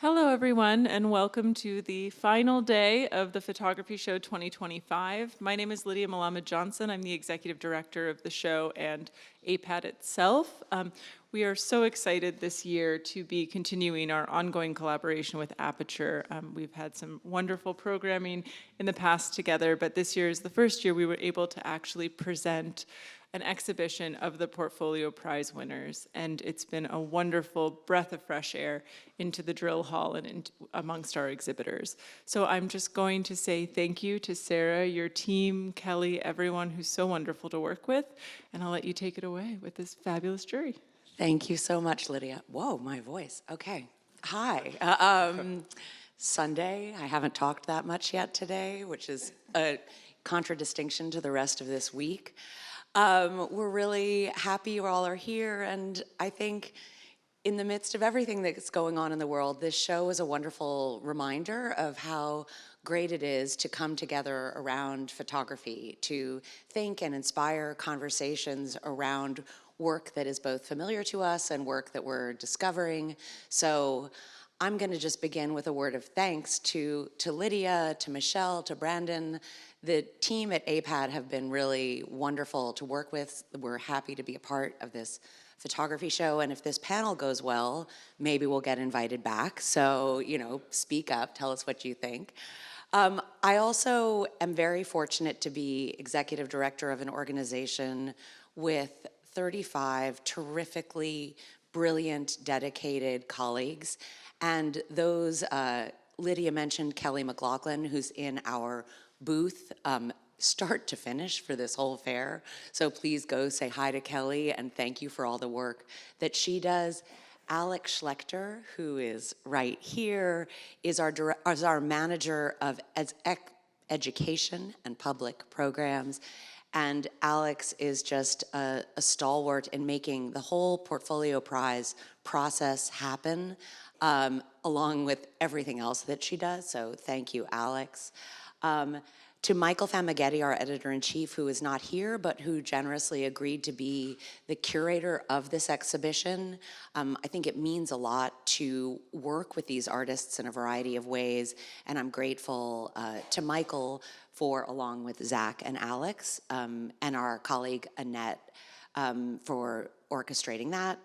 Hello, everyone, and welcome to the final day of the Photography Show 2025. My name is Lydia Malamed Johnson. I'm the executive director of the show and APAD itself. We are so excited this year to be continuing our ongoing collaboration with Aperture. We've had some wonderful programming in the past together, but this year is the first year we were able to actually present an exhibition of the Portfolio Prize winners, and it's been a wonderful breath of fresh air into the drill hall and amongst our exhibitors. So I'm just going to say thank you to Sarah, your team, Kelly, everyone who's so wonderful to work with, and I'll let you take it away with this fabulous jury. Thank you so much, Lydia. Whoa, my voice. Okay. Hi. Sunday, I haven't talked that much yet today, which is a contradistinction to the rest of this week. We're really happy you all are here, and I think in the midst of everything that's going on in the world, this show is a wonderful reminder of how great it is to come together around photography, to think and inspire conversations around work that is both familiar to us and work that we're discovering. So I'm going to just begin with a word of thanks to Lydia, to Michelle, to Brandon. The team at APAD have been really wonderful to work with. We're happy to be a part of this photography show, and if this panel goes well, maybe we'll get invited back. So, speak up, tell us what you think. I also am very fortunate to be executive director of an organization with 35 terrifically brilliant, dedicated colleagues. And those, Lydia mentioned Kelly McLaughlin, who's in our booth start to finish for this whole fair. So please go say hi to Kelly and thank you for all the work that she does. Alex Schlechter, who is right here, is our manager of education and public programs. And Alex is just a stalwart in making the whole Portfolio Prize process happen, along with everything else that she does. So thank you, Alex. To Michael Famaghetti, our editor-in-chief, who is not here, but who generously agreed to be the curator of this exhibition. I think it means a lot to work with these artists in a variety of ways, and I'm grateful to Michael for, along with Zach and Alex, and our colleague Annette, for orchestrating that.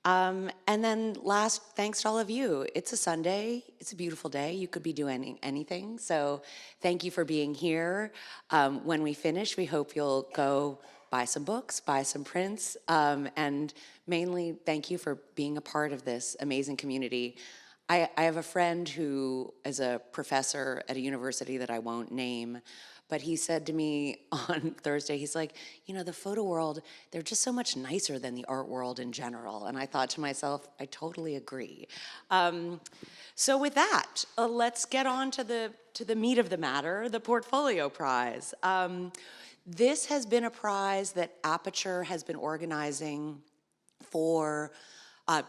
And then last, thanks to all of you. It's a Sunday, it's a beautiful day. You could be doing anything, so thank you for being here. When we finish, we hope you'll go buy some books, buy some prints, and mainly thank you for being a part of this amazing community. I have a friend who is a professor at a university that I won't name, but he said to me on Thursday, he's like, the photo world, they're just so much nicer than the art world in general. And I thought to myself, I totally agree. So with that, let's get on to the meat of the matter, the Portfolio Prize. This has been a prize that Aperture has been organizing for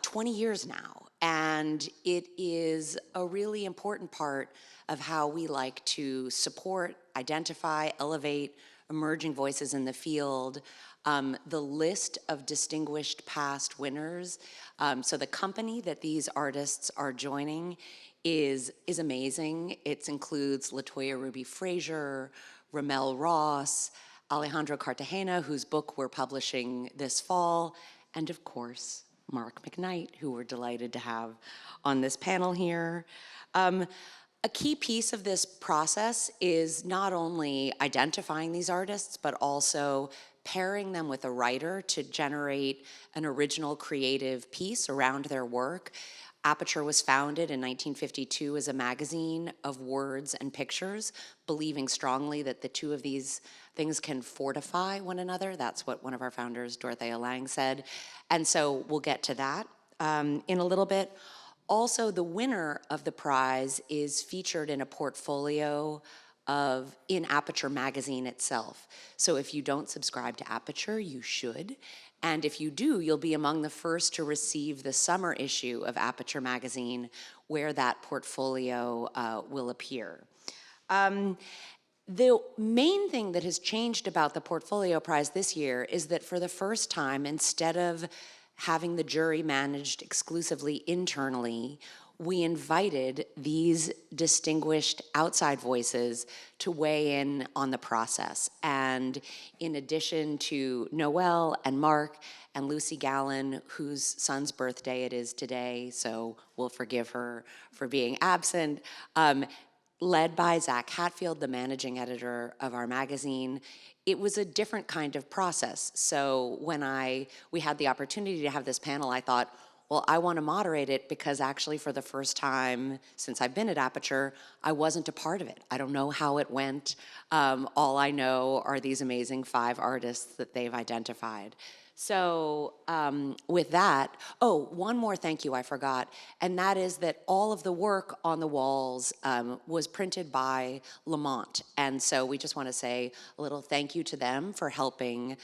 20 years now. And it is a really important part of how we like to support, identify, elevate emerging voices in the field. The list of distinguished past winners, so the company that these artists are joining is amazing. It includes Latoya Ruby Frazier, Ramel Ross, Alejandro Cartagena, whose book we're publishing this fall, and of course, Mark McKnight, who we're delighted to have on this panel here. A key piece of this process is not only identifying these artists, but also pairing them with a writer to generate an original creative piece around their work. Aperture was founded in 1952 as a magazine of words and pictures, believing strongly that the two of these things can fortify one another. That's what one of our founders, Dorothea Lange, said. And so we'll get to that in a little bit. Also, the winner of the prize is featured in a portfolio in Aperture magazine itself. So if you don't subscribe to Aperture, you should. And if you do, you'll be among the first to receive the summer issue of Aperture magazine, where that portfolio will appear. The main thing that has changed about the Portfolio Prize this year is that for the first time, instead of having the jury managed exclusively internally, we invited these distinguished outside voices to weigh in on the process. And in addition to Noelle and Mark and Lucy Gallen, whose son's birthday it is today, so we'll forgive her for being absent, led by Zach Hatfield, the managing editor of our magazine, it was a different kind of process. So when we had the opportunity to have this panel, I thought, well, I want to moderate it because actually for the first time since I've been at Aperture, I wasn't a part of it. I don't know how it went. All I know are these amazing 5 artists that they've identified. So with that, oh, one more thank you I forgot, and that is that all of the work on the walls was printed by Lamont. And so we just want to say a little thank you to them for helping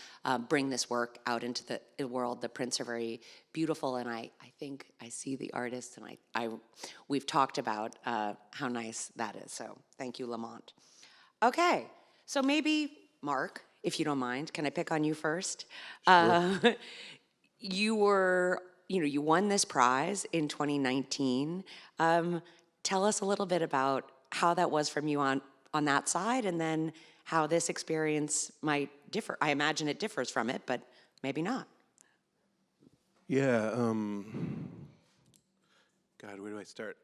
bring this work out into the world. The prints are very beautiful, and I think I see the artists, and we've talked about how nice that is. So thank you, Lamont. Okay, so maybe Mark, if you don't mind, can I pick on you first? Sure. You won this prize in 2019. Tell us a little bit about how that was from you on that side, and then how this experience might differ. I imagine it differs from it, but maybe not. Yeah. God, where do I start?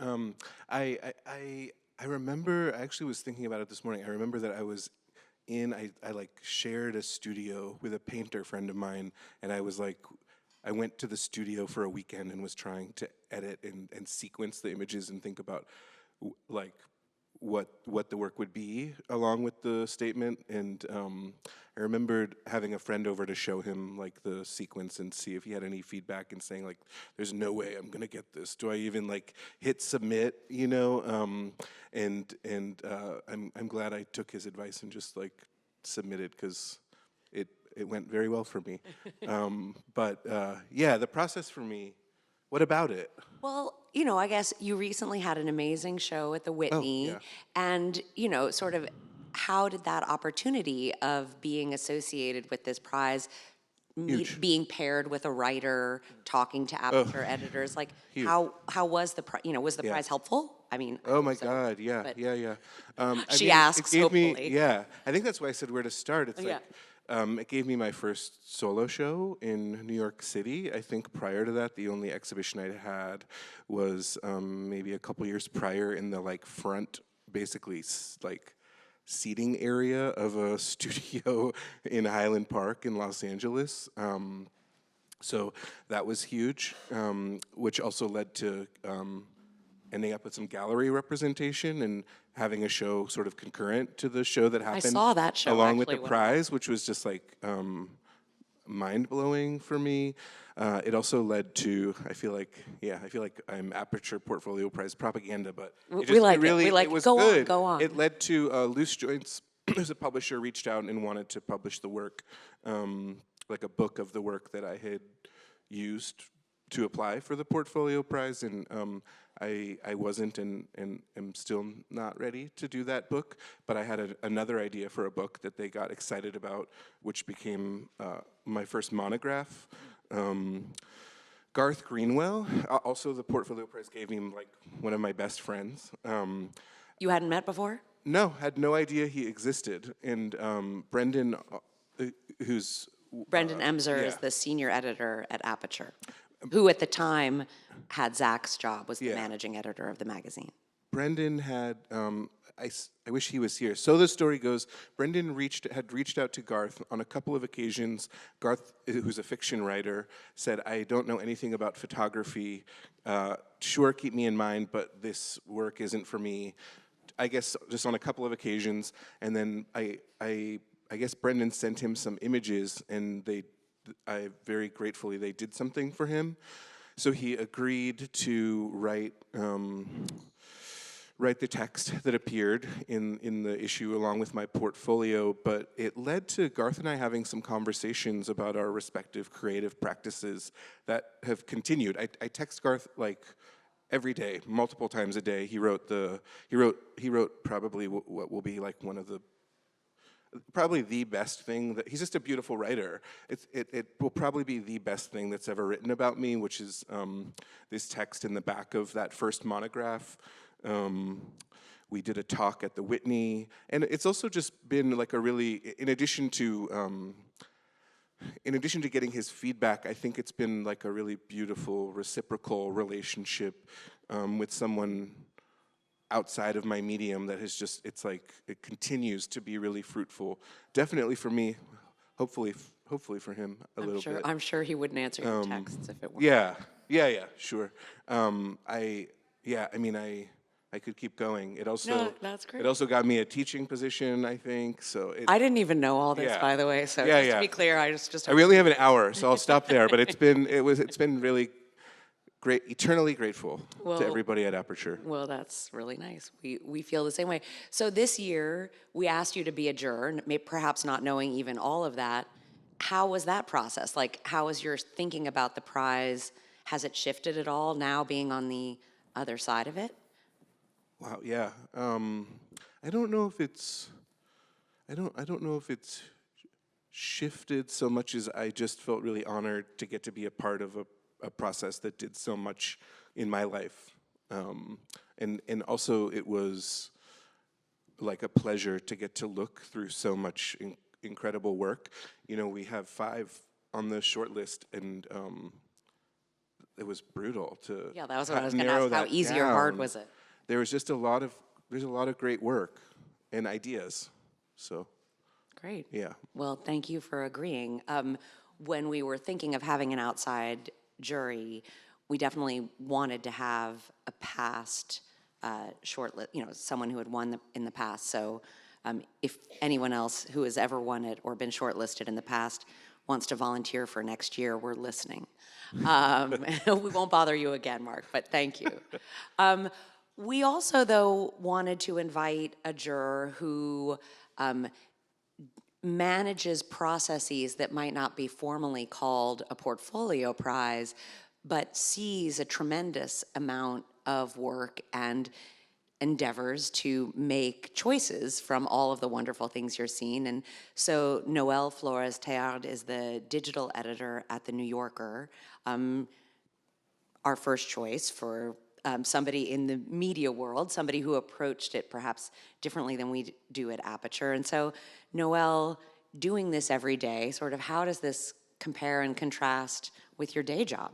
I remember. I actually was thinking about it this morning. I remember that I like shared a studio with a painter friend of mine, and I went to the studio for a weekend and was trying to edit and sequence the images and think about like what the work would be along with the statement. And I remembered having a friend over to show him like the sequence and see if he had any feedback, and saying like, there's no way I'm gonna get this. Do I even like hit submit, you know? I'm glad I took his advice and just like submitted, because it went very well for me. Yeah, the process for me, what about it? Well, I guess you recently had an amazing show at the Whitney, yeah. and, sort of how did that opportunity of being associated with this prize, Huge. being paired with a writer, talking to Aperture editors, like Huge. how was was the Yeah. prize helpful? I mean, I Oh hope my so, God, yeah, but yeah. She asks, it gave me, hopefully. yeah. I think that's why I said where to start. It's Yeah. like, it gave me my first solo show in New York City. I think prior to that, the only exhibition I had was maybe a couple years prior in the like front, basically like seating area of a studio in Highland Park in Los Angeles. So that was huge, which also led to ending up with some gallery representation and having a show sort of concurrent to the show that happened. saw that show, along with actually, the when prize, which was just like mind blowing for me. It also led to I feel like I'm Aperture Portfolio Prize propaganda, but We like it. We like it it. was Go on, good. go on. It led to Loose Joints. There's a publisher reached out and wanted to publish the work, like a book of the work that I had used to apply for the Portfolio Prize, and I wasn't and am still not ready to do that book, but I had another idea for a book that they got excited about, which became my first monograph. Garth Greenwell, also the Portfolio Prize gave me like one of my best friends. You hadn't met before? No, had no idea he existed, and Brendan, who's Brendan Emser is yeah. the senior editor at Aperture, who at the time had Zach's job, was the Yeah. managing editor of the magazine. Brendan had, I wish he was here. So the story goes, Brendan had reached out to Garth on a couple of occasions. Garth, who's a fiction writer, said, I don't know anything about photography. Sure, keep me in mind, but this work isn't for me. I guess just on a couple of occasions. And then I guess Brendan sent him some images, and I very gratefully, they did something for him. So he agreed to write the text that appeared in the issue along with my portfolio, but it led to Garth and I having some conversations about our respective creative practices that have continued. I text Garth like every day, multiple times a day. He wrote probably what will be like one of the probably the best thing that he's just a beautiful writer. It will probably be the best thing that's ever written about me, which is this text in the back of that first monograph. We did a talk at the Whitney, and it's also just been like a really, in addition to getting his feedback, I think it's been like a really beautiful reciprocal relationship with someone outside of my medium that has just, it's like, it continues to be really fruitful. Definitely for me, hopefully for him a little bit. I'm sure he wouldn't answer your texts if it weren't. Yeah, sure. I could keep going. It also, No, that's great. It also got me a teaching position, I think, so. I didn't even know all this, Yeah. by the way, so Yeah, just to yeah. be clear, I just I really have an hour, so I'll stop there, but it's been really great, eternally grateful Well- to everybody at Aperture. Well, that's really nice. We feel the same way. So this year, we asked you to be a juror, perhaps not knowing even all of that. How was that process? Like, how was your thinking about the prize? Has it shifted at all now being on the other side of it? Wow, yeah. I don't know if it's shifted so much as I just felt really honored to get to be a part of a process that did so much in my life. And also it was like a pleasure to get to look through so much incredible work. You know, we have 5 on the short list, and it was brutal to Yeah, that was what I was going to narrow ask. How that easy or hard down. was it? There was just there's a lot of great work and ideas. So, Great. yeah. Well, thank you for agreeing. When we were thinking of having an outside jury, we definitely wanted to have a past shortlist, someone who had won in the past. So if anyone else who has ever won it or been shortlisted in the past wants to volunteer for next year, we're listening. We won't bother you again, Mark, but thank you. We also, though, wanted to invite a juror who manages processes that might not be formally called a portfolio prize, but sees a tremendous amount of work and endeavors to make choices from all of the wonderful things you're seeing. And so Noelle Flores-Théard is the digital editor at The New Yorker, our first choice for somebody in the media world, somebody who approached it perhaps differently than we do at Aperture. And so, Noelle, doing this every day, sort of how does this compare and contrast with your day job?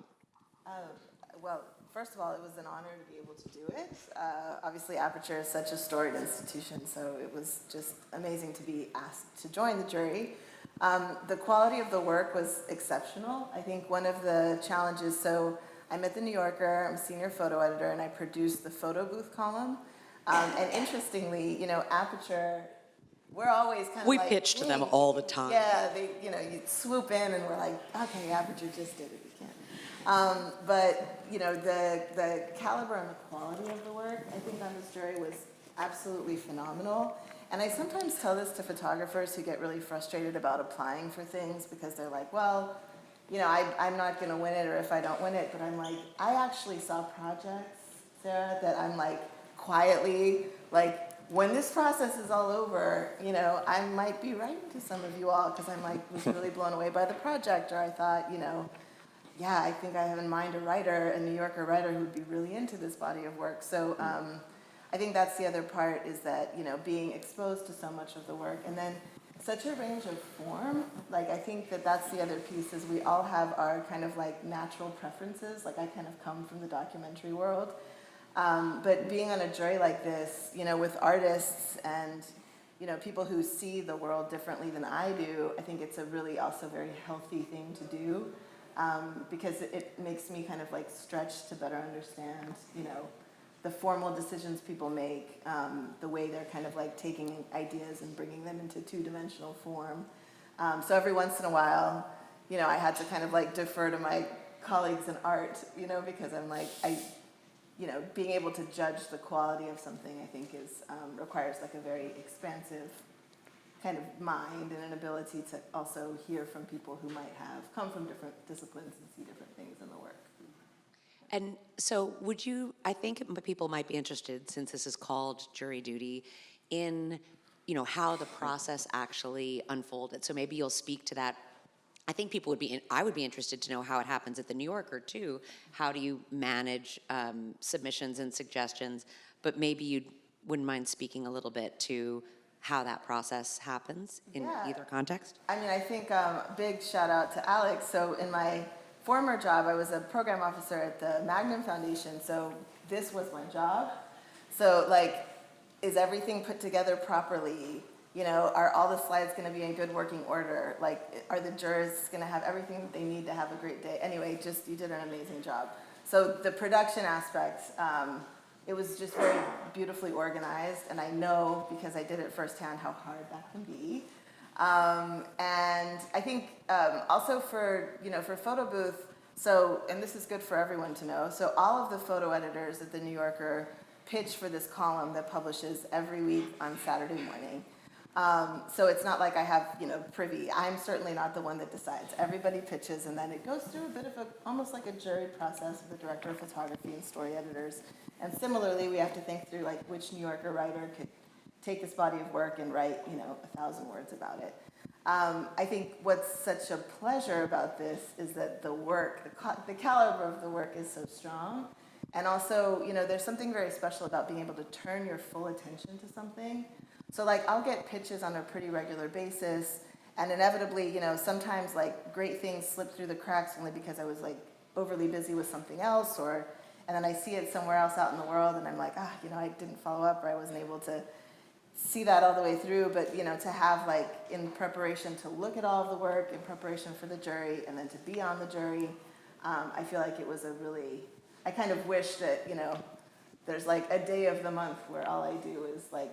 Well, first of all, it was an honor to be able to do it. Obviously, Aperture is such a storied institution, so it was just amazing to be asked to join the jury. The quality of the work was exceptional. I think one of the challenges, so I'm at The New Yorker, I'm a senior photo editor, and I produce the photo booth column. And interestingly, Aperture, we're always kind of We like, pitch to them "Hey." all the time. Yeah, you swoop in and we're like, okay, Aperture just did it again. But, the caliber and the quality of the work, I think, on this jury was absolutely phenomenal. And I sometimes tell this to photographers who get really frustrated about applying for things because they're like, well, I'm not going to win it, or if I don't win it, but I'm like, I actually saw projects, Sarah, that I'm like quietly, like, when this process is all over, I might be writing to some of you all because I'm like, was really blown away by the project, or I thought, yeah, I think I have in mind a writer, a New Yorker writer who would be really into this body of work. So I think that's the other part, is that, being exposed to so much of the work, and then such a range of form. Like, I think that's the other piece, is we all have our kind of like natural preferences. Like, I kind of come from the documentary world. But being on a jury like this, with artists and, people who see the world differently than I do, I think it's a really also very healthy thing to do, because it makes me kind of like stretch to better understand, the formal decisions people make, the way they're kind of like taking ideas and bringing them into two-dimensional form. So every once in a while, I had to kind of like defer to my colleagues in art, because I'm like, being able to judge the quality of something, I think, requires like a very expansive kind of mind and an ability to also hear from people who might have come from different disciplines and see different things in the work. And so I think people might be interested, since this is called jury duty, in how the process actually unfolded. So maybe you'll speak to that. I think I would be interested to know how it happens at the New Yorker too. How do you manage submissions and suggestions? But maybe you wouldn't mind speaking a little bit to how that process happens in Yeah. either context? I mean, I think big shout out to Alex. So in my former job, I was a program officer at the Magnum Foundation. So this was my job. So like, is everything put together properly? Are all the slides going to be in good working order? Like, are the jurors going to have everything that they need to have a great day? Anyway, you did an amazing job. So the production aspect, it was just very beautifully organized, and I know because I did it firsthand how hard that can be. And I think also for photo booth. So, and this is good for everyone to know. So all of the photo editors at the New Yorker pitch for this column that publishes every week on Saturday morning. So it's not like I have, privy. I'm certainly not the one that decides. Everybody pitches, and then it goes through a bit of almost like a jury process with the director of photography and story editors. And similarly, we have to think through like which New Yorker writer could take this body of work and write, 1,000 words about it. I think what's such a pleasure about this is that the work, the caliber of the work is so strong. And also, there's something very special about being able to turn your full attention to something. So like I'll get pitches on a pretty regular basis, and inevitably, sometimes like great things slip through the cracks only because I was like overly busy with something else, and then I see it somewhere else out in the world, and I'm like, I didn't follow up, or I wasn't able to see that all the way through. But to have like in preparation to look at all of the work, in preparation for the jury, and then to be on the jury, I feel like it was I kind of wish that there's like a day of the month where all I do is like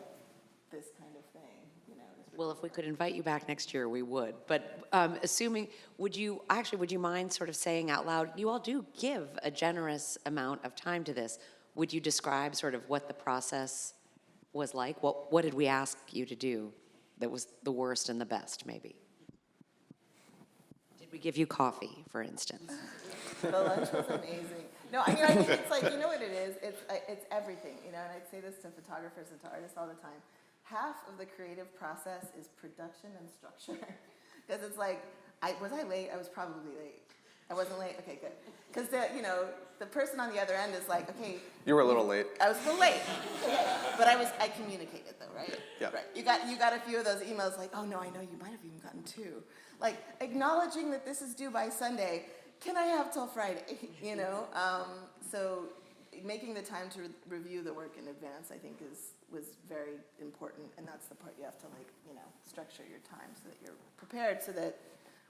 this kind of thing, Well, if we could invite you back next year, we would. But would you mind sort of saying out loud, you all do give a generous amount of time to this. Would you describe sort of what the process was like? What did we ask you to do that was the worst and the best, maybe? Did we give you coffee, for instance? The lunch was amazing. No, I think it's like, what it is? It's everything, and I'd say this to photographers and to artists all the time. Half of the creative process is production and structure. Because it's like, was I late? I was probably late. I wasn't late? Okay, good. Because the person on the other end is like, okay. You were a little late. I was a little late. Okay. But I communicated though, right? Yeah. Right. You got a few of those emails like, oh no, I know you might have even gotten 2. Like acknowledging that this is due by Sunday. Can I have till Friday? So making the time to review the work in advance, I think was very important, and that's the part you have to structure your time so that you're prepared, so that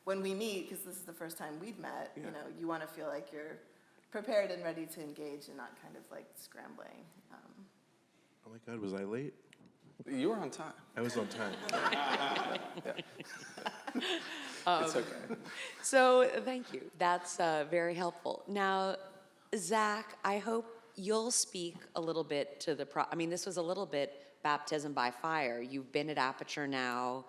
when we meet, because this is the first time we've met, you want to feel like you're prepared and ready to engage and not kind of like scrambling. Oh my God, was I late? You were on time. I was on time. It's okay. So thank you. That's very helpful. Now, Zach, I hope you'll speak a little bit to this was a little bit baptism by fire. You've been at Aperture now.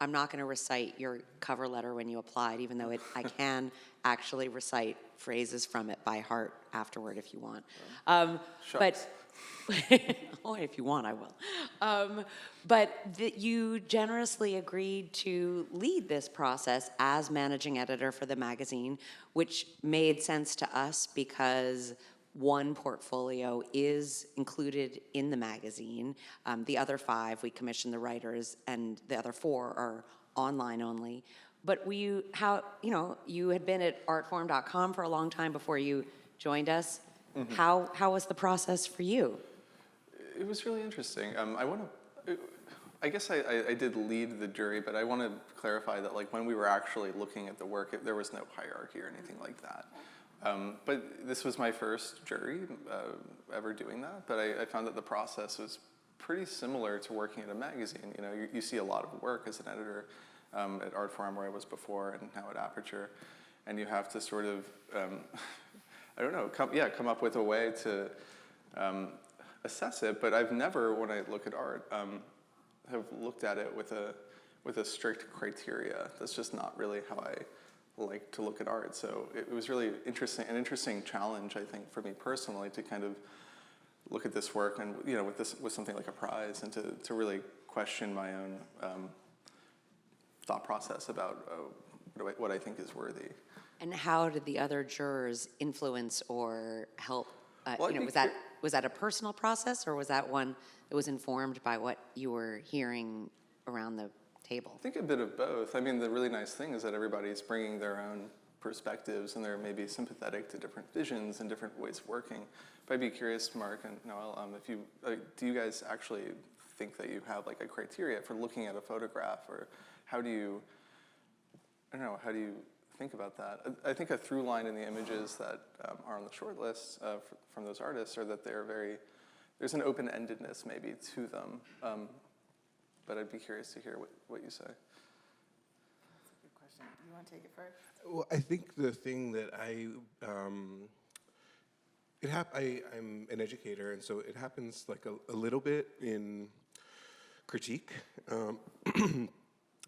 I'm not going to recite your cover letter when you applied, even though I can actually recite phrases from it by heart afterward if you want. But oh, if you want, I will. But you generously agreed to lead this process as managing editor for the magazine, which made sense to us because one portfolio is included in the magazine. The other 5, we commissioned the writers, and the other 4 are online only. But you had been at artforum.com for a long time before you joined us. Mm-hmm. How was the process for you? It was really interesting. I guess I did lead the jury, but I want to clarify that when we were actually looking at the work, there was no hierarchy or anything like that. But this was my first jury ever doing that, but I found that the process was pretty similar to working at a magazine. You see a lot of work as an editor at Art Forum, where I was before, and now at Aperture, and you have to sort of, come up with a way to assess it. But I've never, when I look at art, have looked at it with a strict criteria. That's just not really how I like to look at art. So it was really an interesting challenge, I think, for me personally, to kind of look at this work and, you know, with something like a prize, and to really question my own thought process about what I think is worthy. And how did the other jurors influence or help? Well, I you know, think was that a personal process, or was that one that was informed by what you were hearing around the table? I think a bit of both. I mean, the really nice thing is that everybody's bringing their own perspectives, and they're maybe sympathetic to different visions and different ways of working. But I'd be curious, Mark and Noel, if you do you guys actually think that you have like a criteria for looking at a photograph, or how do you, I don't know, how do you think about that? I think a through line in the images that are on the short list from those artists are that they're there's an open-endedness maybe to them. But I'd be curious to hear what you say. That's a good question. You want to take it first? Well, I think the thing that I'm an educator, and so it happens like a little bit in critique,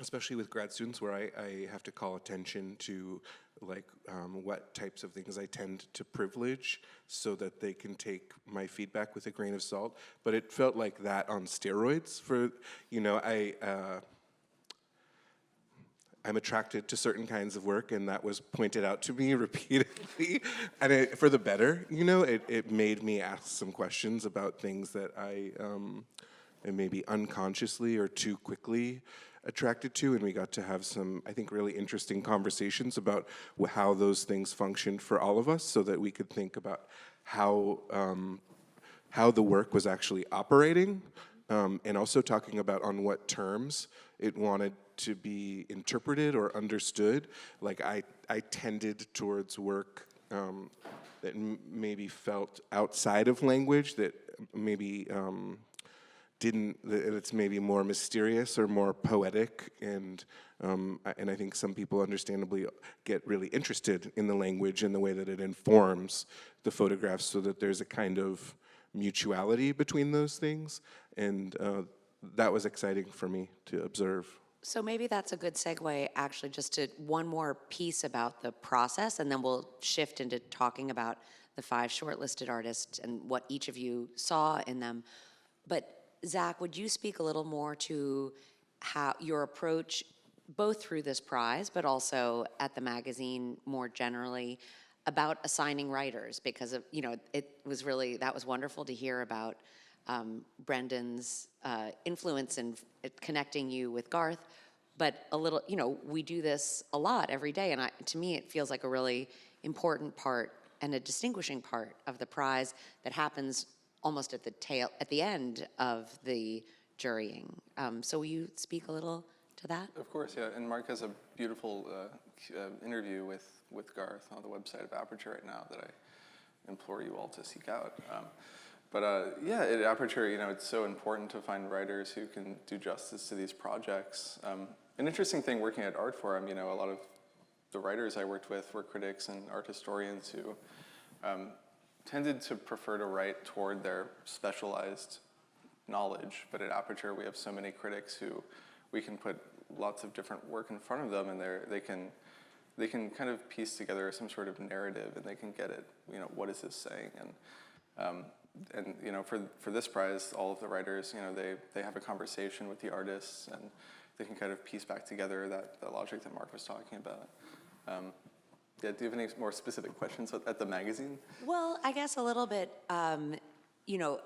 especially with grad students, where I have to call attention to like what types of things I tend to privilege so that they can take my feedback with a grain of salt. But it felt like that on steroids for, you know, I'm attracted to certain kinds of work, and that was pointed out to me repeatedly, and for the better, you know, it made me ask some questions about things that I am maybe unconsciously or too quickly attracted to, and we got to have some, I think, really interesting conversations about how those things functioned for all of us, so that we could think about how the work was actually operating, and also talking about on what terms it wanted to be interpreted or understood. Like I tended towards work that maybe felt outside of language, that maybe it's maybe more mysterious or more poetic, and I think some people understandably get really interested in the language and the way that it informs the photographs, so that there's a kind of mutuality between those things, and that was exciting for me to observe. So maybe that's a good segue, actually, just to one more piece about the process, and then we'll shift into talking about the 5 shortlisted artists and what each of you saw in them. But Zach, would you speak a little more to how your approach, both through this prize, but also at the magazine more generally, about assigning writers? Because of, you know, that was wonderful to hear about Brendan's influence in connecting you with Garth, but a little, you know, we do this a lot every day, and to me it feels like a really important part and a distinguishing part of the prize that happens almost at the end of the jurying. So will you speak a little to that? Of course, yeah. And Mark has a beautiful interview with Garth on the website of Aperture right now that I implore you all to seek out. Yeah, at Aperture, you know, it's so important to find writers who can do justice to these projects. An interesting thing working at Art Forum, you know, a lot of the writers I worked with were critics and art historians who tended to prefer to write toward their specialized knowledge. But at Aperture, we have so many critics who we can put lots of different work in front of them, and they can kind of piece together some sort of narrative, and they can get it, you know, what is this saying? And you know, for this prize, all of the writers, you know, they have a conversation with the artists, and they can kind of piece back together that logic that Mark was talking about. Yeah, do you have any more specific questions at the magazine? Well, I guess a little bit. You know,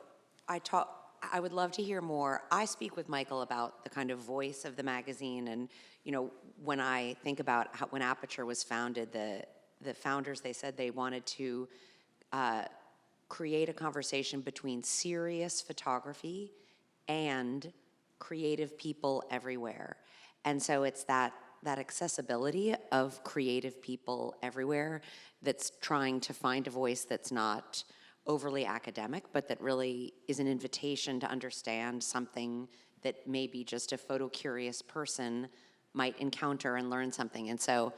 I would love to hear more. I speak with Michael about the kind of voice of the magazine, and you know, when I think about when Aperture was founded, the founders, they said they wanted to create a conversation between serious photography and creative people everywhere. And so it's that accessibility of creative people everywhere that's trying to find a voice that's not overly academic, but that really is an invitation to understand something that maybe just a photo-curious person might encounter and learn something. And so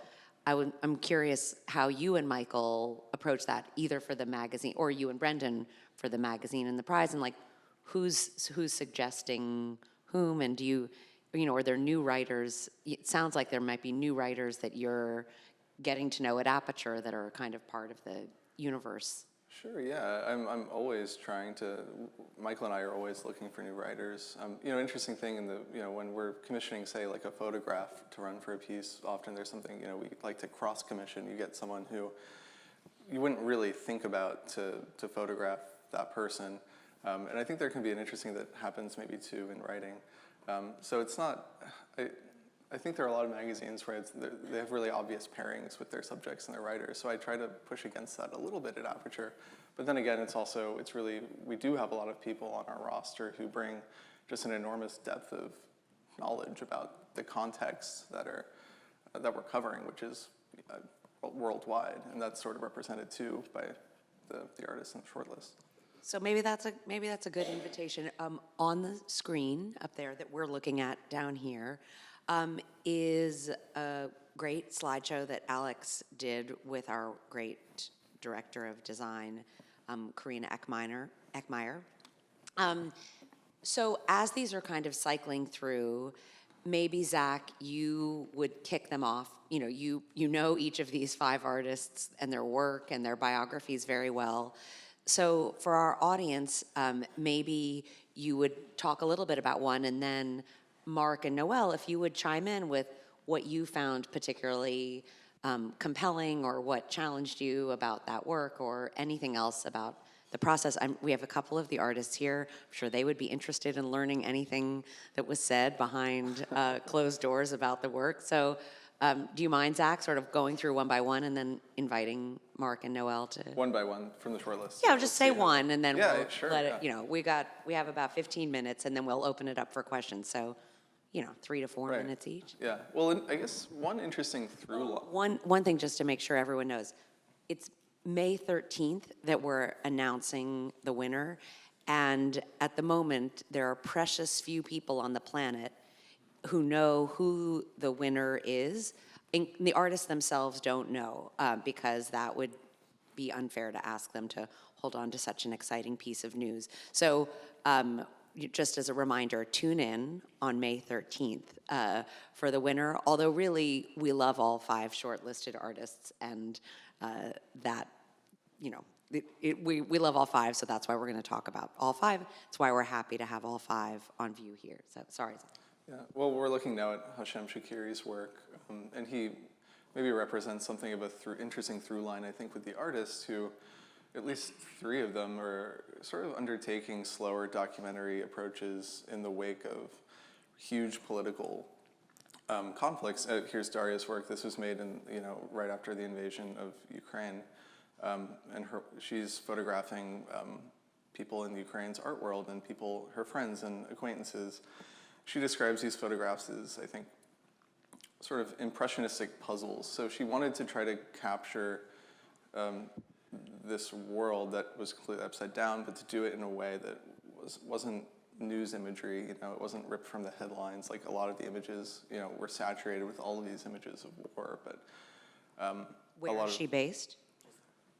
I'm curious how you and Michael approach that, either for the magazine, or you and Brendan for the magazine and the prize, and like who's suggesting whom, and do you know, are there new writers? It sounds like there might be new writers that you're getting to know at Aperture that are kind of part of the universe. Sure, yeah. I'm always trying to, Michael and I are always looking for new writers. Interesting thing when we're commissioning, say, like a photograph to run for a piece, often there's something, we like to cross-commission. You get someone who you wouldn't really think about to photograph that person. And I think there can be an interesting that happens maybe too in writing. So it's not, I think there are a lot of magazines where they have really obvious pairings with their subjects and their writers, so I try to push against that a little bit at Aperture. But then again, we do have a lot of people on our roster who bring just an enormous depth of knowledge about the contexts that we're covering, which is worldwide, and that's sort of represented too by the artists in the shortlist. So maybe that's a good invitation. On the screen up there that we're looking at down here is a great slideshow that Alex did with our great director of design, Karina Eckmeyer. So as these are kind of cycling through, maybe Zach, you would kick them off. You know each of these 5 artists and their work and their biographies very well. So for our audience, maybe you would talk a little bit about one, and then Mark and Noelle, if you would chime in with what you found particularly compelling or what challenged you about that work or anything else about the process. We have a couple of the artists here. I'm sure they would be interested in learning anything that was said behind closed doors about the work. So do you mind, Zach, sort of going through one by one and then inviting Mark and Noelle to... One by one from the shortlist. Yeah, just say one, and then we'll sure, let it, we have about 15 minutes, and then we'll open it up for questions. So, 3 to 4 minutes each. Yeah, well, I guess one interesting through line. One thing just to make sure everyone knows, it's May 13th that we're announcing the winner, and at the moment, there are precious few people on the planet who know who the winner is. And the artists themselves don't know, because that would be unfair to ask them to hold on to such an exciting piece of news. So just as a reminder, tune in on May 13th for the winner, although really we love all 5 shortlisted artists, and we love all 5, so that's why we're going to talk about all 5. That's why we're happy to have all 5 on view here. So sorry. Yeah, well, we're looking now at Hashem Shakiri's work, and he maybe represents something of a interesting through line, I think, with the artists who, at least 3 of them, are sort of undertaking slower documentary approaches in the wake of huge political conflicts. Here's Daria's work. This was made right after the invasion of Ukraine, and she's photographing people in Ukraine's art world and her friends and acquaintances. She describes these photographs as, I think, sort of impressionistic puzzles. So she wanted to try to capture this world that was completely upside down, but to do it in a way that wasn't news imagery. It wasn't ripped from the headlines. Like a lot of the images, were saturated with all of these images of war. But where is she based?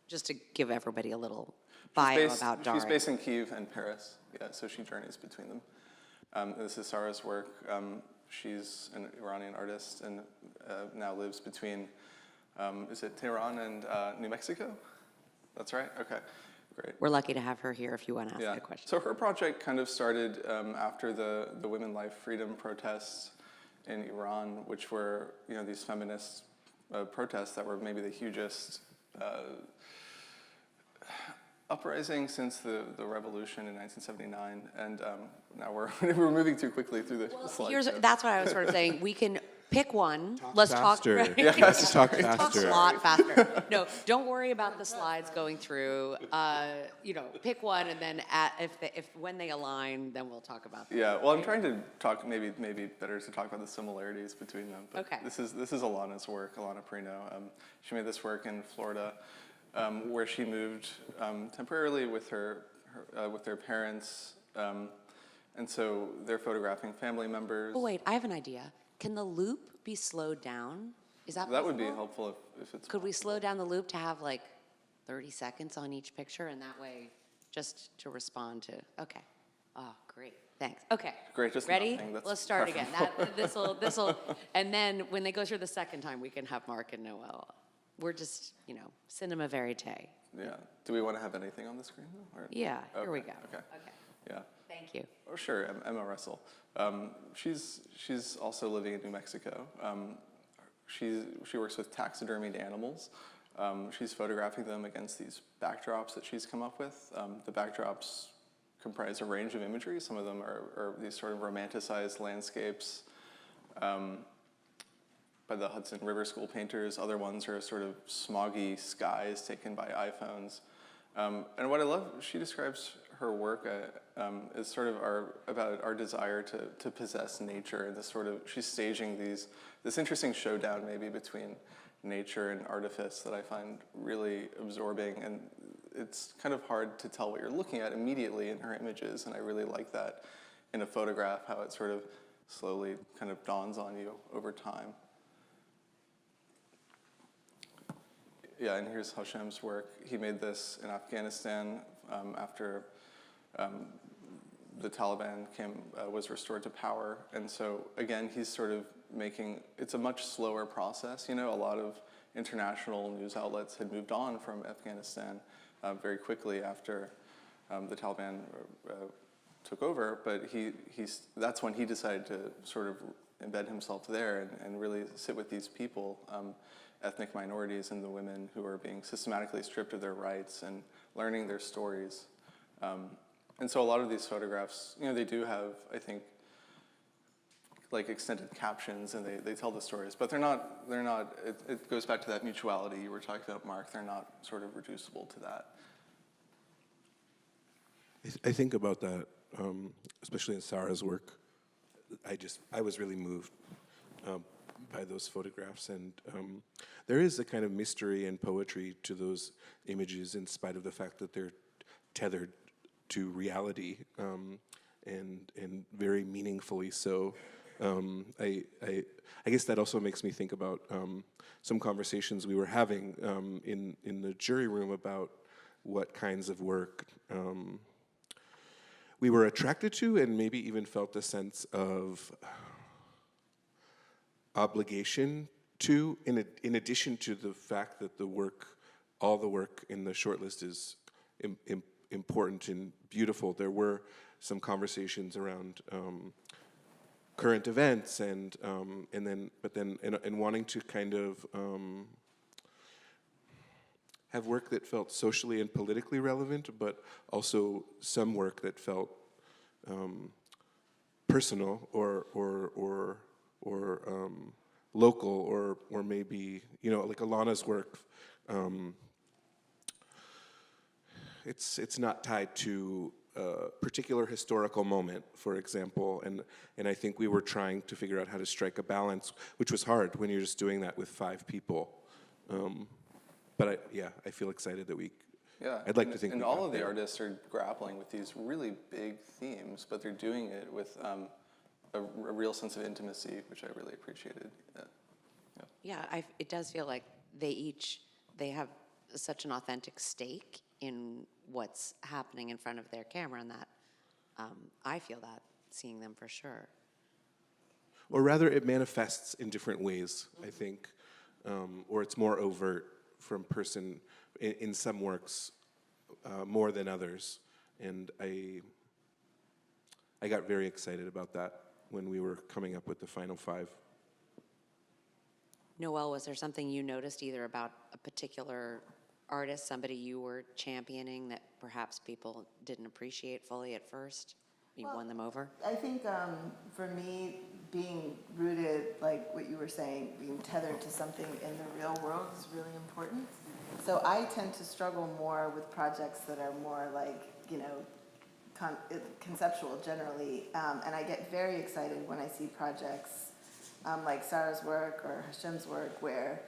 Just to give everybody a little bio about Daria. She's based in Kyiv and Paris. Yeah, so she journeys between them. This is Sarah's work. She's an Iranian artist and now lives between, is it Tehran and New Mexico? That's right? Okay, great. We're lucky to have her here if you want to ask a question. So her project kind of started after the Women Life Freedom protests in Iran, which were, these feminist protests that were maybe the hugest uprising since the revolution in 1979, and now we're moving too quickly through the slides. That's what I was sort of saying. We can pick one. Let's faster. Talk. Right? Let's just talk faster. Talk a lot faster. No, don't worry about the slides going through. Pick one, and then if when they align, then we'll talk about them. Yeah. Well, I'm trying to talk. Maybe better to talk about the similarities between them. But okay. This is Alana's work. Alana Perino. She made this work in Florida, where she moved temporarily with her parents, and so they're photographing family members. Oh wait, I have an idea. Can the loop be slowed down? Is that possible? That would be helpful if it's. Could we slow down the loop to have like 30 seconds on each picture, and that way, just to respond to? Okay. Oh, great. Thanks. Okay. Great. Just ready? Nothing. That's Let's start again. This'll, and then when they go through the second time, we can have Mark and Noelle we're just, cinema verite. Yeah. Do we want to have anything on the screen though? Or? Yeah, here we Okay, go. Okay. Yeah. Thank you. Oh, sure. Emma Russell. She's also living in New Mexico. She works with taxidermied animals. She's photographing them against these backdrops that she's come up with. The backdrops comprise a range of imagery. Some of them are these sort of romanticized landscapes by the Hudson River School painters. Other ones are sort of smoggy skies taken by iPhones. And what I love, she describes her work as sort of about our desire to possess nature, and this sort of, she's staging this interesting showdown maybe between nature and artifice that I find really absorbing, and it's kind of hard to tell what you're looking at immediately in her images, and I really like that in a photograph, how it sort of slowly kind of dawns on you over time. Yeah, and here's Hashem's work. He made this in Afghanistan after the Taliban was restored to power. And so, again, he's sort of making, it's a much slower process. A lot of international news outlets had moved on from Afghanistan very quickly after the Taliban took over, but that's when he decided to sort of embed himself there and really sit with these people, ethnic minorities and the women who are being systematically stripped of their rights and learning their stories. And so a lot of these photographs, they do have, I think, like extended captions, and they tell the stories, but they're not, it goes back to that mutuality you were talking about, Mark. They're not sort of reducible to that. I think about that, especially in Sarah's work. I was really moved by those photographs, and there is a kind of mystery and poetry to those images, in spite of the fact that they're tethered to reality, and very meaningfully so. I guess that also makes me think about some conversations we were having in the jury room about what kinds of work we were attracted to, and maybe even felt a sense of obligation to, in addition to the fact that all the work in the shortlist is important and beautiful. There were some conversations around current events and wanting to kind of have work that felt socially and politically relevant, but also some work that felt personal or local, or maybe, like Alana's work. It's not tied to a particular historical moment, for example, and I think we were trying to figure out how to strike a balance, which was hard when you're just doing that with 5 people. But I feel excited that I'd like to think. And all of the artists are grappling with these really big themes, but they're doing it with a real sense of intimacy, which I really appreciated. It does feel like they have such an authentic stake in what's happening in front of their camera, and that I feel that seeing them for sure. Or rather, it manifests in different ways, I think, or it's more overt from person in some works more than others, and I got very excited about that when we were coming up with the final 5. Noelle, was there something you noticed either about a particular artist, somebody you were championing that perhaps people didn't appreciate fully at first? You won them over? I think for me, being rooted, like what you were saying, being tethered to something in the real world is really important. So I tend to struggle more with projects that are more like, conceptual generally. And I get very excited when I see projects like Sarah's work or Hashem's work, where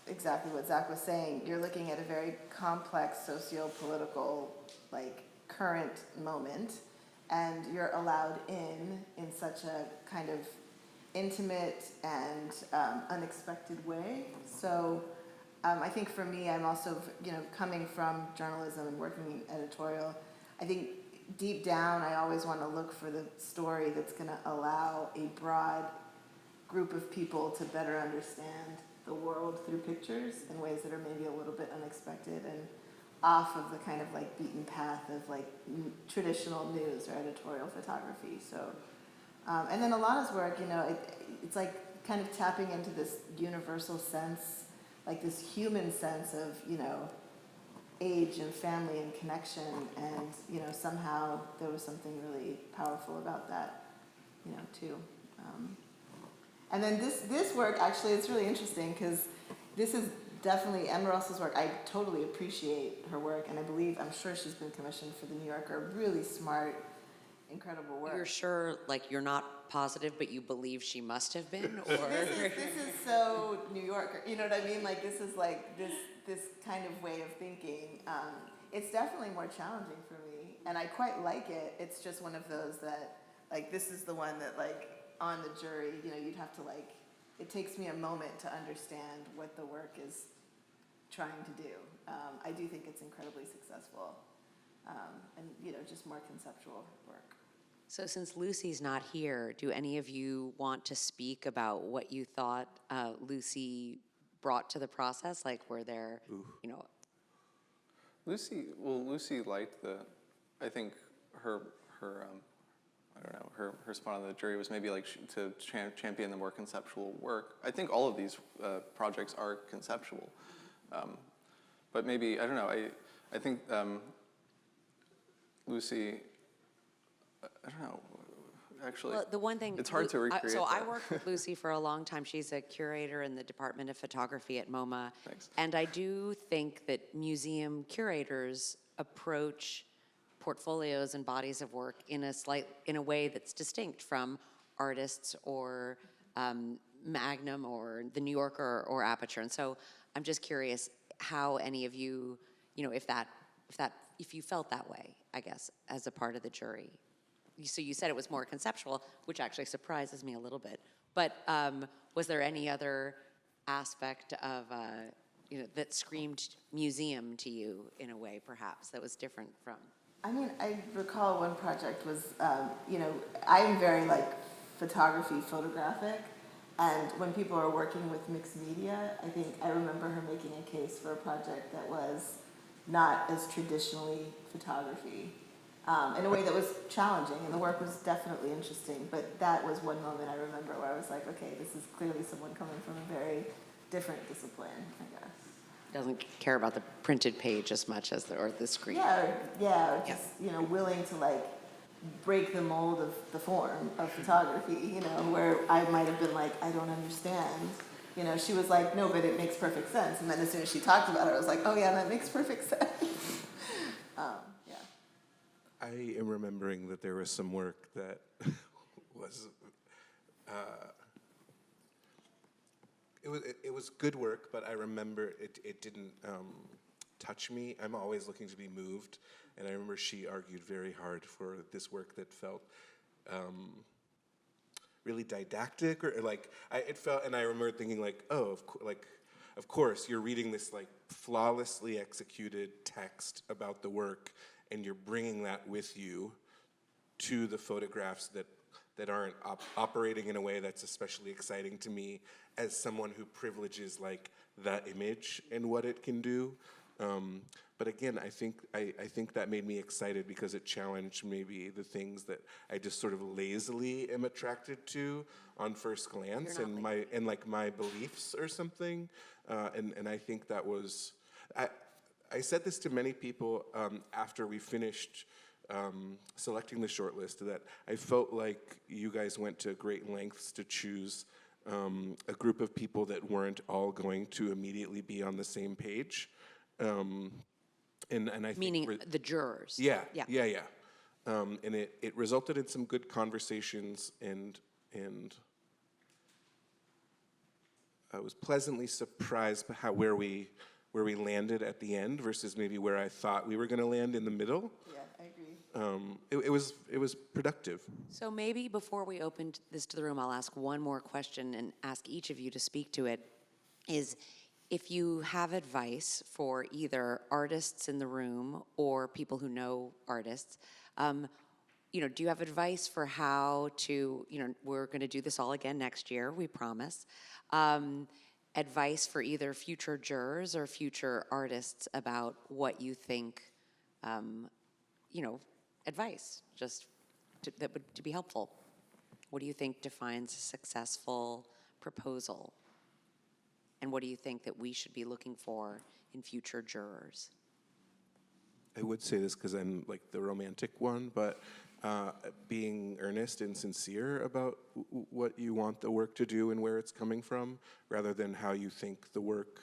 exactly what Zach was saying, you're looking at a very complex socio-political, current moment, and you're allowed in such a kind of intimate and unexpected way. So I think for me, I'm also, coming from journalism and working in editorial, I think deep down, I always want to look for the story that's going to allow a broad group of people to better understand the world through pictures in ways that are maybe a little bit unexpected and off of the kind of like beaten path of like traditional news or editorial photography. So, and then Alana's work, you know, it's like kind of tapping into this universal sense, like this human sense of, you know, age and family and connection, and, you know, somehow there was something really powerful about that, you know, too. And then this work, actually, it's really interesting because this is definitely Emma Russell's work. I totally appreciate her work, and I'm sure she's been commissioned for the New Yorker. Really smart, incredible work. You're sure, like, you're not positive, but you believe she must have been, or? This is so New Yorker. You know what I mean? Like, this is like this kind of way of thinking. It's definitely more challenging for me, and I quite like it. It's just one of those that, like, this is the one that, like, on the jury, you know, you'd have to, like, it takes me a moment to understand what the work is trying to do. I do think it's incredibly successful, and, you know, just more conceptual work. So since Lucy's not here, do any of you want to speak about what you thought Lucy brought to the process? Like, were there, you know? Lucy liked I think her I don't know, her spot on the jury was maybe like to champion the more conceptual work. I think all of these projects are conceptual. But maybe, I don't know, I think Lucy, I don't know, actually. Well, the one thing, it's hard to recreate so I that. worked with Lucy for a long time. She's a curator in the Department of Photography at MoMA. Thanks. And I do think that museum curators approach portfolios and bodies of work in a way that's distinct from artists or Magnum or the New Yorker or Aperture. And so I'm just curious how any of you, you know, if you felt that way, I guess, as a part of the jury. So you said it was more conceptual, which actually surprises me a little bit. But was there any other aspect of, you know, that screamed museum to you in a way, perhaps, that was different from? I mean, I recall one project was, you know, I'm very, like, photographic, and when people are working with mixed media, I remember her making a case for a project that was not as traditionally photography, in a way that was challenging, and the work was definitely interesting, but that was one moment I remember where I was like, okay, this is clearly someone coming from a very different discipline, I guess. Doesn't care about the printed page as much as or the screen. Yeah, or just, you know, willing to, like, break the mold of the form of photography, you know, where I might have been like, I don't understand. You know, she was like, no, but it makes perfect sense. And then as soon as she talked about it, I was like, oh yeah, that makes perfect sense. Yeah. I am remembering that there was some work that was, it was good work, but I remember it didn't touch me. I'm always looking to be moved, and I remember she argued very hard for this work that felt really didactic, or like it felt, and I remember thinking like, oh, of course, you're reading this like flawlessly executed text about the work, and you're bringing that with you to the photographs that aren't operating in a way that's especially exciting to me as someone who privileges like the image and what it can do. But again, I think that made me excited because it challenged maybe the things that I just sort of lazily am attracted to on first glance, and my beliefs or something. And I think that was, I said this to many people after we finished selecting the shortlist, that I felt like you guys went to great lengths to choose a group of people that weren't all going to immediately be on the same page. And I think Meaning the jurors. Yeah. And it resulted in some good conversations, and I was pleasantly surprised by where we landed at the end versus maybe where I thought we were going to land in the middle. Yeah, I agree. It was productive. So maybe before we open this to the room, I'll ask one more question and ask each of you to speak to it, is if you have advice for either artists in the room or people who know artists, you know, do you have advice for how to, you know, we're going to do this all again next year, we promise, advice for either future jurors or future artists about what you think, advice, just to be helpful. What do you think defines a successful proposal? And what do you think that we should be looking for in future jurors? I would say this because I'm like the romantic one, but being earnest and sincere about what you want the work to do and where it's coming from, rather than how you think the work,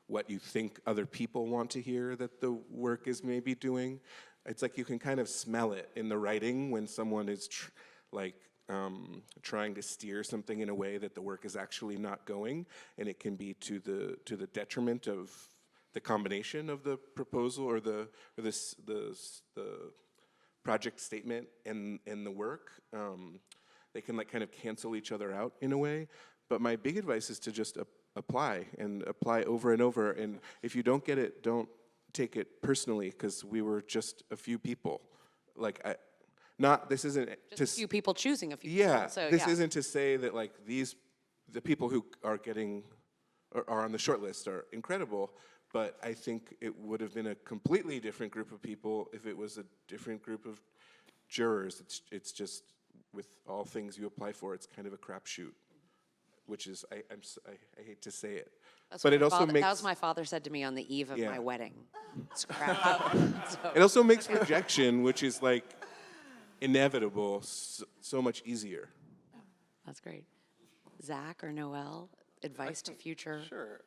what you think other people want to hear that the work is maybe doing. It's like you can kind of smell it in the writing when someone is trying to steer something in a way that the work is actually not going, and it can be to the detriment of the combination of the proposal or the project statement and the work. They can like kind of cancel each other out in a way. But my big advice is to just apply over and over. And if you don't get it, don't take it personally, because we were just a few people. This isn't Just a few people choosing a few yeah, people. So, this isn't to say that like the people who are on the short list are incredible, but I think it would have been a completely different group of people if it was a different group of jurors. It's just, with all things you apply for, it's kind of a crapshoot, which is, I hate to say it. But it also makes... That was my father said to me on the eve of my wedding. It's crap. So. It also makes rejection, which is like inevitable, so much easier. That's great. Zach or Noel, advice to future? Sure.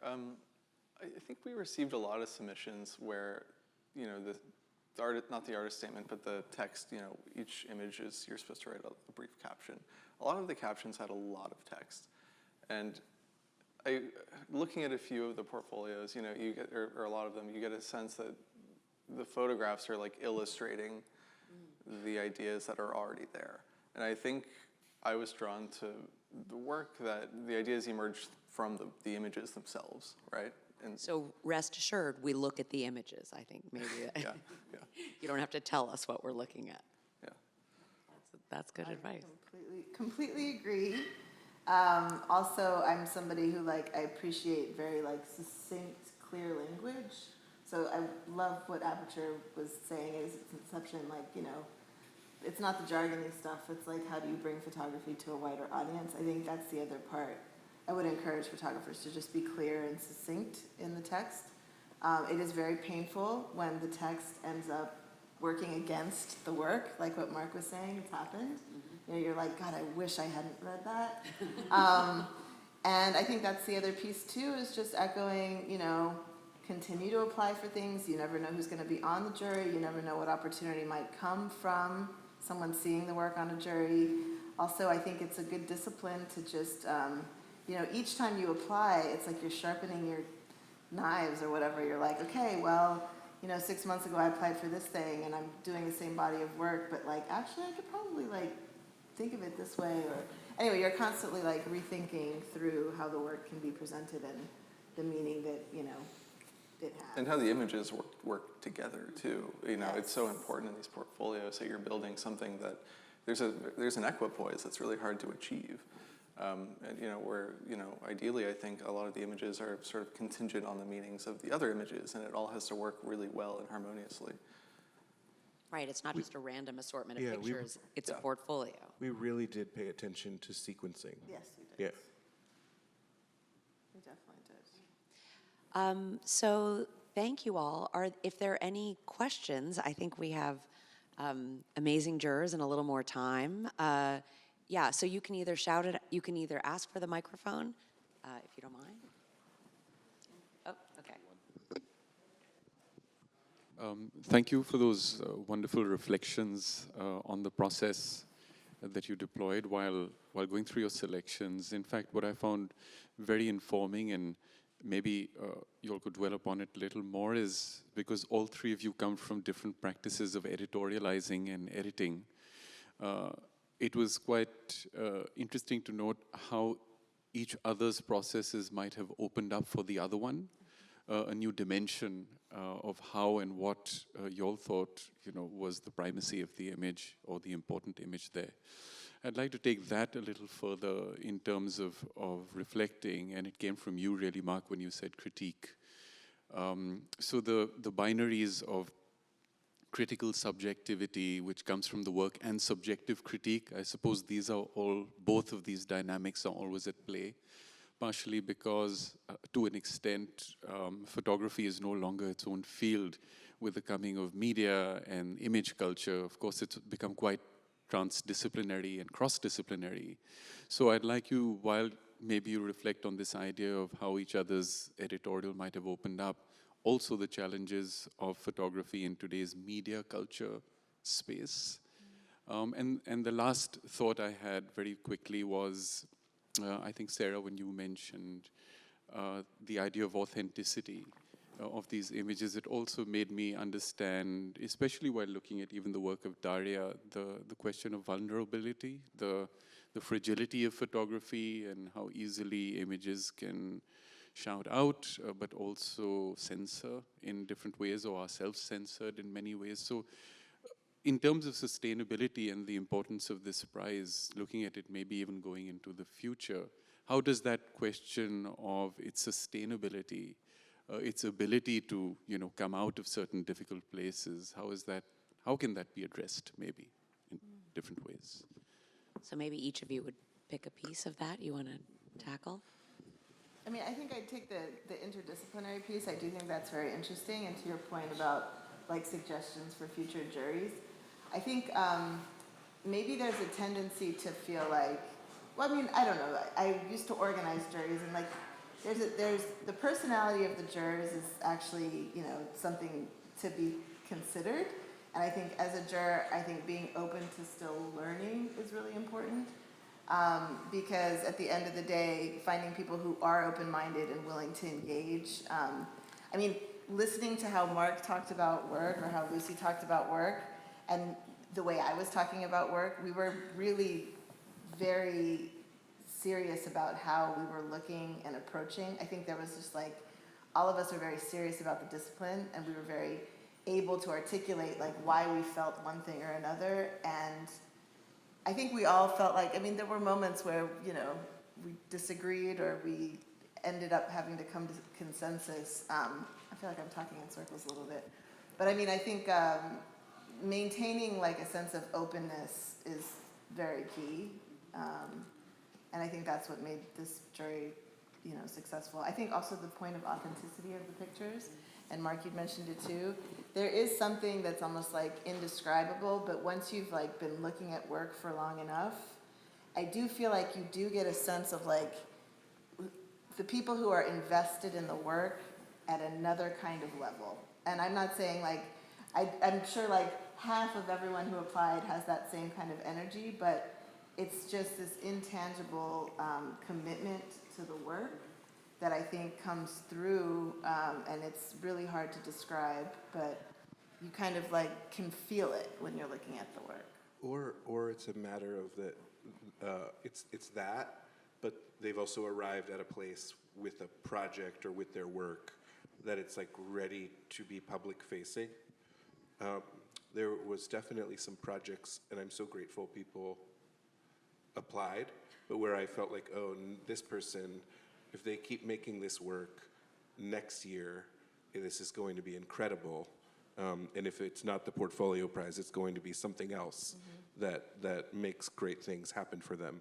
I think we received a lot of submissions where, not the artist statement, but the text, each image is, you're supposed to write a brief caption. A lot of the captions had a lot of text. And looking at a few of the portfolios, you get, or a lot of them, you get a sense that the photographs are like illustrating the ideas that are already there. And I think I was drawn to the work that the ideas emerged from the images themselves, right? And So rest assured, we look at the images, I think, maybe. yeah. You don't have to tell us what we're looking at. Yeah. That's good advice. Completely agree. Also, I'm somebody who I appreciate very succinct, clear language. So I love what Aperture was saying as its inception, it's not the jargony stuff, it's how do you bring photography to a wider audience? I think that's the other part. I would encourage photographers to just be clear and succinct in the text. It is very painful when the text ends up working against the work, like what Mark was saying, it's happened. You're like, God, I wish I hadn't read that. And I think that's the other piece too, is just echoing, continue to apply for things. You never know who's going to be on the jury. You never know what opportunity might come from someone seeing the work on a jury. Also, I think it's a good discipline to just, each time you apply, it's like you're sharpening your knives or whatever. You're like, okay, well, 6 months ago I applied for this thing and I'm doing the same body of work, but actually I could probably think of it this way. Or anyway, you're constantly rethinking through how the work can be presented and the meaning that, it has. And how the images work together too. It's so important in these portfolios that you're building something that there's an equipoise that's really hard to achieve. And where ideally I think a lot of the images are sort of contingent on the meanings of the other images, and it all has to work really well and harmoniously. Right, it's not just a random assortment of Yeah, pictures, it's a portfolio. We really did pay attention to sequencing. Yes, we did. Yeah. We definitely did. So thank you all. If there are any questions, I think we have amazing jurors and a little more time. So you can either shout it, you can either ask for the microphone, if you don't mind. Oh, okay. Thank you for those wonderful reflections on the process that you deployed while going through your selections. In fact, what I found very informing, and maybe you all could dwell upon it a little more, is because all three of you come from different practices of editorializing and editing. It was quite interesting to note how each other's processes might have opened up for the other one. a new dimension of how and what you all thought, was the primacy of the image or the important image there. I'd like to take that a little further in terms of reflecting, and it came from you really, Mark, when you said critique. So the binaries of critical subjectivity, which comes from the work, and subjective critique, I suppose both of these dynamics are always at play, partially because, to an extent, photography is no longer its own field with the coming of media and image culture. Of course, it's become quite transdisciplinary and cross-disciplinary. So I'd like you, while maybe you reflect on this idea of how each other's editorial might have opened up, also the challenges of photography in today's media culture space. And the last thought I had very quickly was, I think, Sarah, when you mentioned the idea of authenticity of these images, it also made me understand, especially while looking at even the work of Daria, the question of vulnerability, the fragility of photography, and how easily images can shout out, but also censor in different ways, or are self-censored in many ways. So in terms of sustainability and the importance of this prize, looking at it maybe even going into the future, how does that question of its sustainability, its ability to come out of certain difficult places, how can that be addressed maybe in different ways? So maybe each of you would pick a piece of that you want to tackle. I mean, I think I'd take the interdisciplinary piece. I do think that's very interesting. And to your point about like suggestions for future juries, I think maybe there's a tendency to feel like, well, I mean, I don't know. I used to organize juries, and like there's the personality of the jurors is actually something to be considered. And I think as a juror, I think being open to still learning is really important. Because at the end of the day, finding people who are open-minded and willing to engage. I mean, listening to how Mark talked about work or how Lucy talked about work, and the way I was talking about work, we were really very serious about how we were looking and approaching. I think there was just like, all of us were very serious about the discipline, and we were very able to articulate like why we felt one thing or another. And I think we all felt like, I mean, there were moments where, we disagreed or we ended up having to come to consensus. I feel like I'm talking in circles a little bit. But I mean, I think maintaining like a sense of openness is very key. And I think that's what made this jury, successful. I think also the point of authenticity of the pictures, and Mark, you mentioned it too. There is something that's almost like indescribable, but once you've like been looking at work for long enough, I do feel like you do get a sense of like the people who are invested in the work at another kind of level. And I'm not saying like, I'm sure like half of everyone who applied has that same kind of energy, but it's just this intangible commitment to the work that I think comes through, and it's really hard to describe, but you kind of like can feel it when you're looking at the work. Or it's a matter of that, it's that, but they've also arrived at a place with a project or with their work that it's like ready to be public facing. There was definitely some projects, and I'm so grateful people applied, but where I felt like, this person, if they keep making this work next year, this is going to be incredible. And if it's not the Portfolio Prize, it's going to be something else that makes great things happen for them.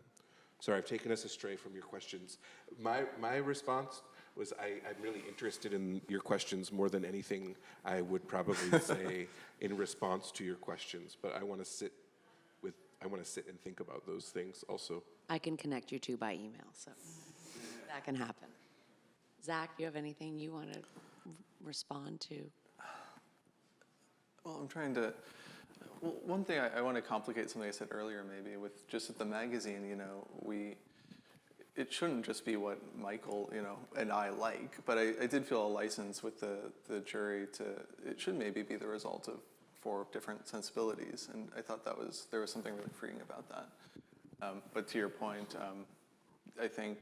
Sorry, I've taken us astray from your questions. My response was I'm really interested in your questions more than anything I would probably say in response to your questions. But I want to sit and think about those things also. I can connect you two by email, so that can happen. Zach, do you have anything you want to respond to? Well, I'm trying to. Well, one thing I want to complicate something I said earlier, maybe with just at the magazine. It shouldn't just be what Michael, and I like, but I did feel a license with the jury to. It should maybe be the result of 4 different sensibilities, and I thought there was something really freeing about that. But to your point, I think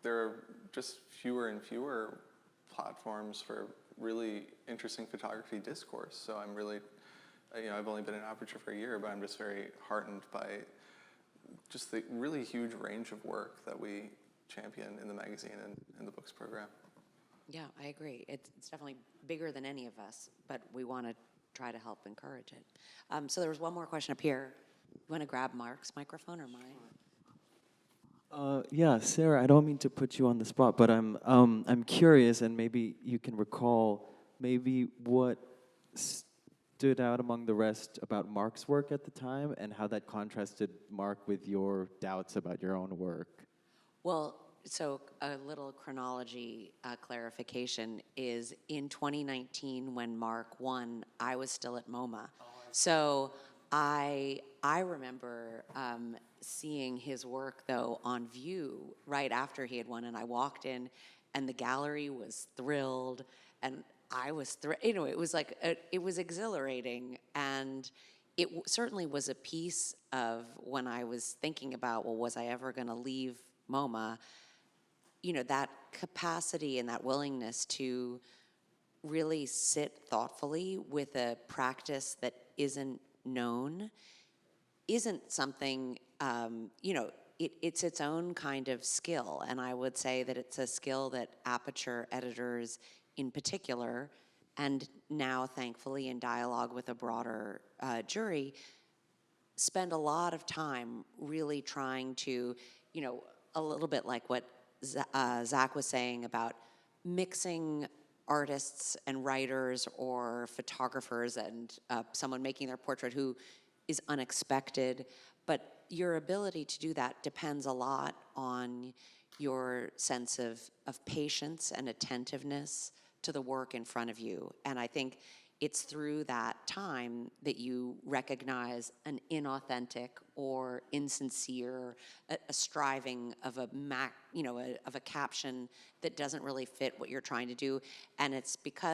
there are just fewer and fewer platforms for really interesting photography discourse. So I'm really, I've only been in Aperture for a year, but I'm just very heartened by just the really huge range of work that we champion in the magazine and in the books program. Yeah, I agree. It's definitely bigger than any of us, but we want to try to help encourage it. So there was one more question up here. You want to grab Mark's microphone or mine? Yeah, Sarah, I don't mean to put you on the spot, but I'm curious, and maybe you can recall maybe what stood out among the rest about Mark's work at the time, and how that contrasted, Mark, with your doubts about your own work. Well, so a little chronology clarification is in 2019 when Mark won, I was still at MoMA. So I remember seeing his work though on view right after he had won, and I walked in, and the gallery was thrilled, and I was thrilled. It was like it was exhilarating, and it certainly was a piece of when I was thinking about, well, was I ever going to leave MoMA? That capacity and that willingness to really sit thoughtfully with a practice that isn't known isn't something, it's its own kind of skill. And I would say that it's a skill that Aperture editors in particular, and now thankfully in dialogue with a broader jury, spend a lot of time really trying to, a little bit like what Zach was saying about mixing artists and writers or photographers and someone making their portrait who is unexpected. But your ability to do that depends a lot on your sense of patience and attentiveness to the work in front of you. And I think it's through that time that you recognize an inauthentic or insincere, a striving of of a caption that doesn't really fit what you're trying to do. And it's because